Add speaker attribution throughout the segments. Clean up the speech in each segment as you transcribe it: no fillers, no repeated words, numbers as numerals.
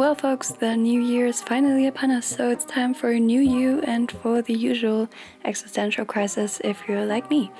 Speaker 1: Well folks, the new year is finally upon us, so it's time for a new you and for the usual existential crisis if you're like me.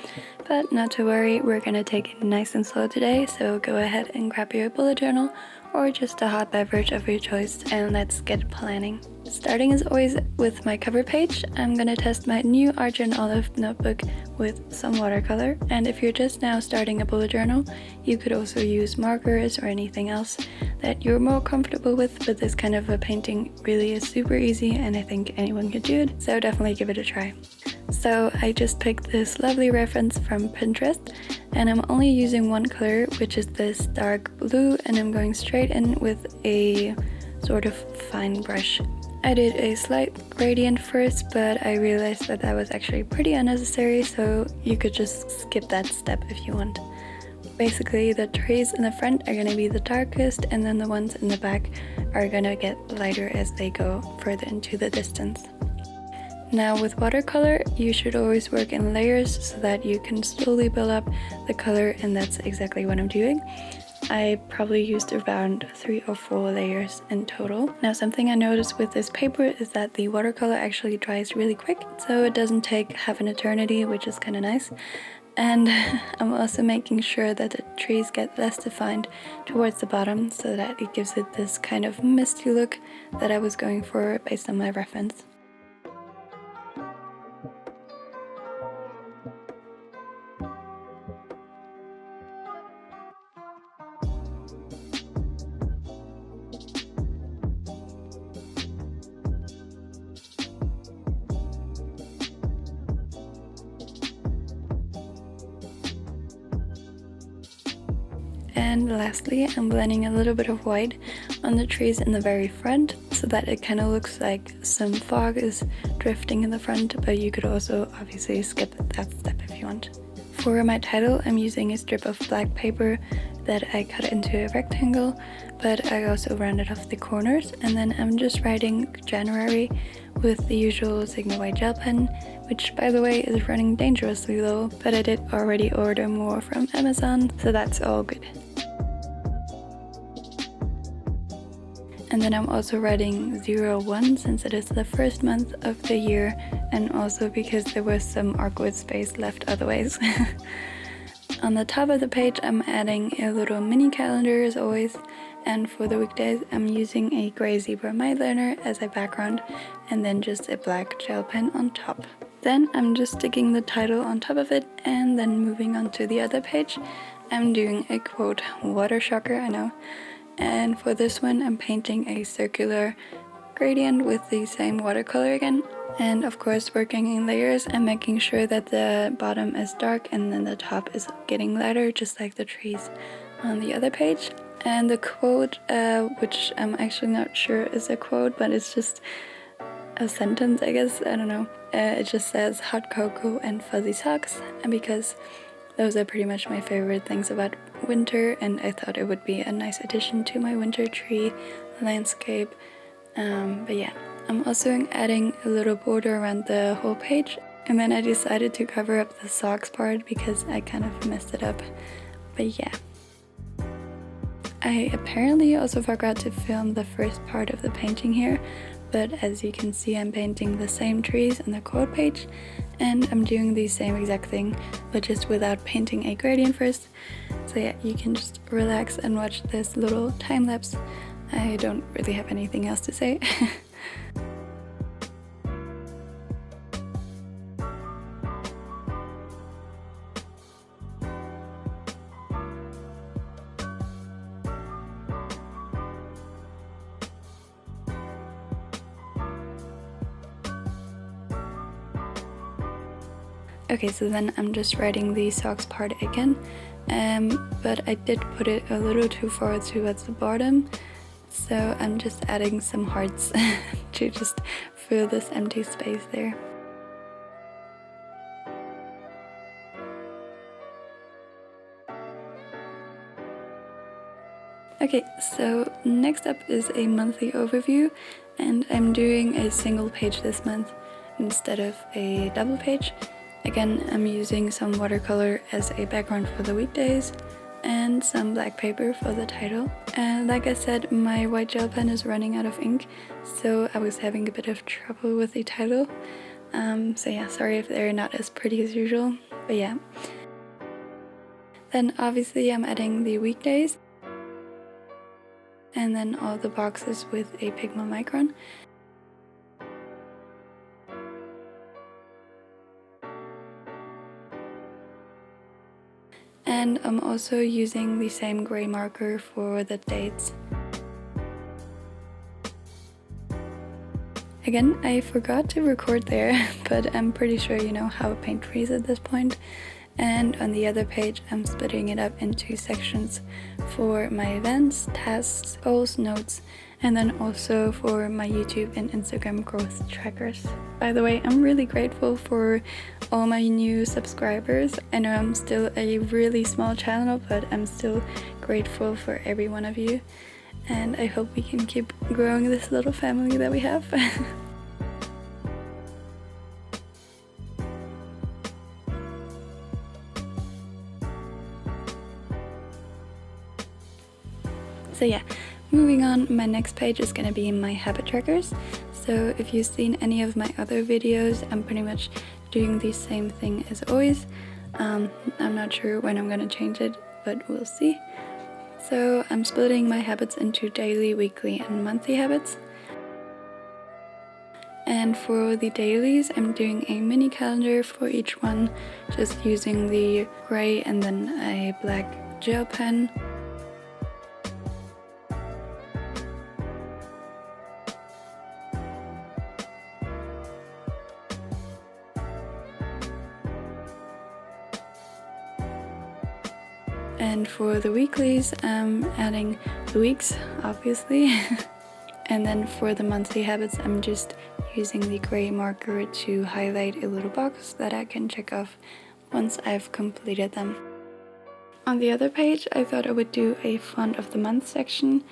Speaker 1: But not to worry, we're gonna take it nice and slow today, so go ahead and grab your bullet journal or just a hot beverage of your choice and let's get planning. Starting as always with my cover page, I'm gonna test my new Argent Olive notebook with some watercolor, and if you're just now starting a bullet journal, you could also use markers or anything else that you're more comfortable with, but this kind of a painting really is super easy and I think anyone can do it, so definitely give it a try. So I just picked this lovely reference from Pinterest and I'm only using one color, which is this dark blue, and I'm going straight in with a sort of fine brush. I did a slight gradient first, but I realized that that was actually pretty unnecessary, so you could just skip that step if you want. Basically, the trees in the front are going to be the darkest, and then the ones in the back are going to get lighter as they go further into the distance. Now with watercolor, you should always work in layers so that you can slowly build up the color, and that's exactly what I'm doing. I probably used around 3 or 4 layers in total. Now something I noticed with this paper is that the watercolor actually dries really quick, so it doesn't take half an eternity, which is kind of nice. And I'm also making sure that the trees get less defined towards the bottom so that it gives it this kind of misty look that I was going for based on my reference. And lastly, I'm blending a little bit of white on the trees in the very front so that it kind of looks like some fog is drifting in the front, but you could also obviously skip that step if you want. For my title, I'm using a strip of black paper that I cut into a rectangle, but I also rounded off the corners, and then I'm just writing January with the usual Signo white gel pen, which by the way is running dangerously low, but I did already order more from Amazon, so that's all good. And then I'm also writing 01 since it is the first month of the year, and also because there was some awkward space left otherwise. On the top of the page I'm adding a little mini calendar as always, and for the weekdays I'm using a gray zebra eyeliner as a background and then just a black gel pen on top. Then I'm just sticking the title on top of it, and then moving on to the other page I'm doing a quote water shocker, I know. And for this one I'm painting a circular gradient with the same watercolor again, and of course working in layers and making sure that the bottom is dark and then the top is getting lighter, just like the trees on the other page. And the quote, which I'm actually not sure is a quote, but it's just a sentence I guess, I don't know. It just says hot cocoa and fuzzy socks, and because those are pretty much my favorite things about winter, and I thought it would be a nice addition to my winter tree landscape. But yeah, I'm also adding a little border around the whole page, and then I decided to cover up the socks part because I kind of messed it up. But yeah. I apparently also forgot to film the first part of the painting here, but as you can see I'm painting the same trees on the quote page, and I'm doing the same exact thing but just without painting a gradient first. So yeah, you can just relax and watch this little time lapse. I don't really have anything else to say. Okay, so then I'm just writing the socks part again, but I did put it a little too far towards the bottom, so I'm just adding some hearts to just fill this empty space there. Okay, so next up is a monthly overview, and I'm doing a single page this month instead of a double page. Again, I'm using some watercolor as a background for the weekdays, and some black paper for the title. And like I said, my white gel pen is running out of ink, so I was having a bit of trouble with the title. So yeah, sorry if they're not as pretty as usual, but yeah. Then obviously I'm adding the weekdays, and then all the boxes with a Pigma Micron. And I'm also using the same gray marker for the dates. Again, I forgot to record there, but I'm pretty sure you know how paint frees at this point. And on the other page, I'm splitting it up into sections for my events, tasks, goals, notes, and then also for my YouTube and Instagram growth trackers. By the way, I'm really grateful for all my new subscribers. I know I'm still a really small channel, but I'm still grateful for every one of you. And I hope we can keep growing this little family that we have. So yeah, moving on, my next page is going to be my habit trackers. So if you've seen any of my other videos, I'm pretty much doing the same thing as always. I'm not sure when I'm going to change it, but we'll see. So I'm splitting my habits into daily, weekly, and monthly habits. And for the dailies, I'm doing a mini calendar for each one, just using the gray and then a black gel pen. And for the weeklies, I'm adding the weeks, obviously. And then for the monthly habits, I'm just using the gray marker to highlight a little box that I can check off once I've completed them. On the other page, I thought I would do a font of the month section.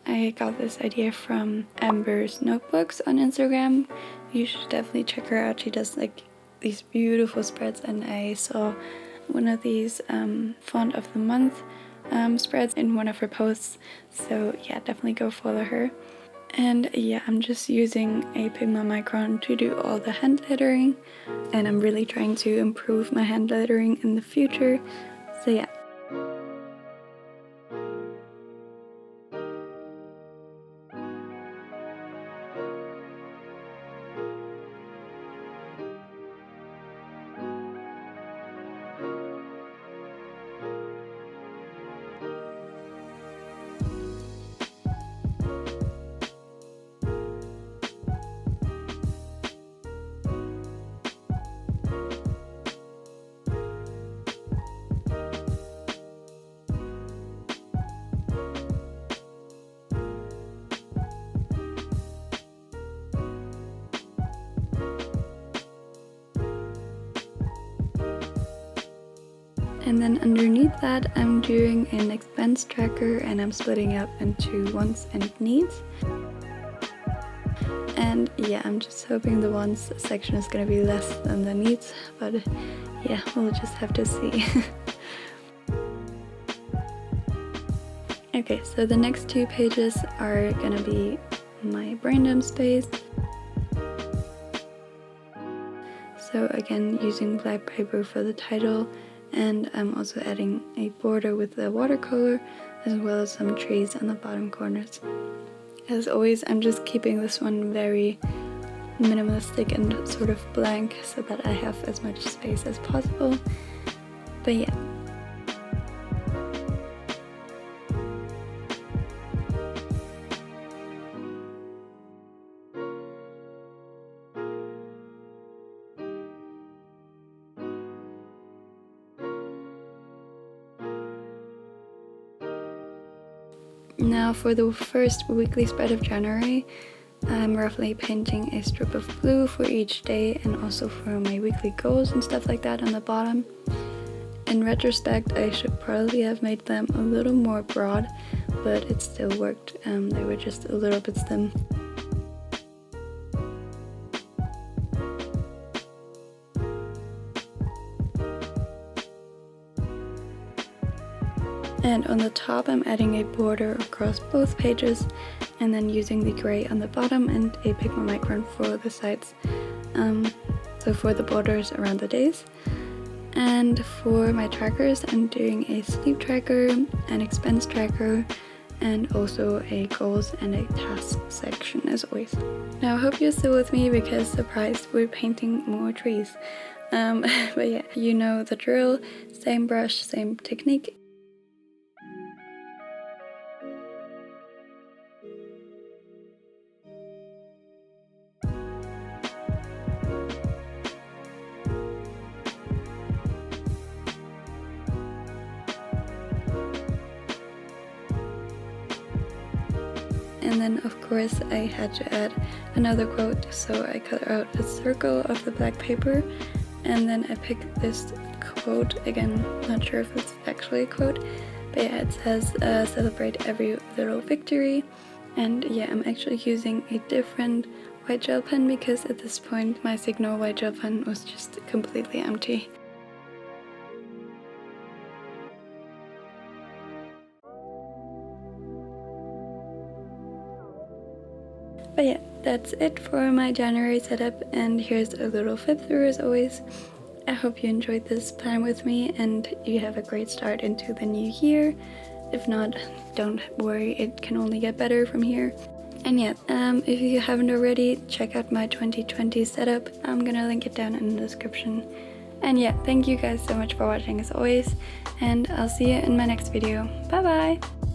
Speaker 1: I got this idea from Amber's Notebooks on Instagram. You should definitely check her out. She does like these beautiful spreads, and I saw one of these font of the month spreads in one of her posts, so yeah, definitely go follow her. And yeah, I'm just using a Pigma Micron to do all the hand lettering, and I'm really trying to improve my hand lettering in the future, so yeah. And then underneath that, I'm doing an expense tracker, and I'm splitting up into wants and needs. And yeah, I'm just hoping the wants section is gonna be less than the needs, but yeah, we'll just have to see. Okay, so the next two pages are gonna be my brain dump space. So again, using black paper for the title, and I'm also adding a border with the watercolor, as well as some trees on the bottom corners. As always, I'm just keeping this one very minimalistic and sort of blank so that I have as much space as possible. But yeah. Now for the first weekly spread of January, I'm roughly painting a strip of blue for each day, and also for my weekly goals and stuff like that on the bottom. In retrospect, I should probably have made them a little more broad, but it still worked. They were just a little bit thin. And on the top I'm adding a border across both pages and then using the gray on the bottom and a Pigmamicron for the sides. So for the borders around the days. And for my trackers, I'm doing a sleep tracker, an expense tracker, and also a goals and a task section as always. Now I hope you're still with me because surprise, we're painting more trees. But yeah, you know the drill, same brush, same technique. And then of course I had to add another quote, so I cut out a circle of the black paper and then I picked this quote, again not sure if it's actually a quote, but yeah, it says celebrate every little victory. And yeah, I'm actually using a different white gel pen because at this point my Signo white gel pen was just completely empty. But yeah, that's it for my January setup, and here's a little flip through as always. I hope you enjoyed this plan with me and you have a great start into the new year. If not, don't worry, it can only get better from here. And yeah, if you haven't already, check out my 2020 setup. I'm gonna link it down in the description. And yeah, thank you guys so much for watching as always, and I'll see you in my next video. Bye bye!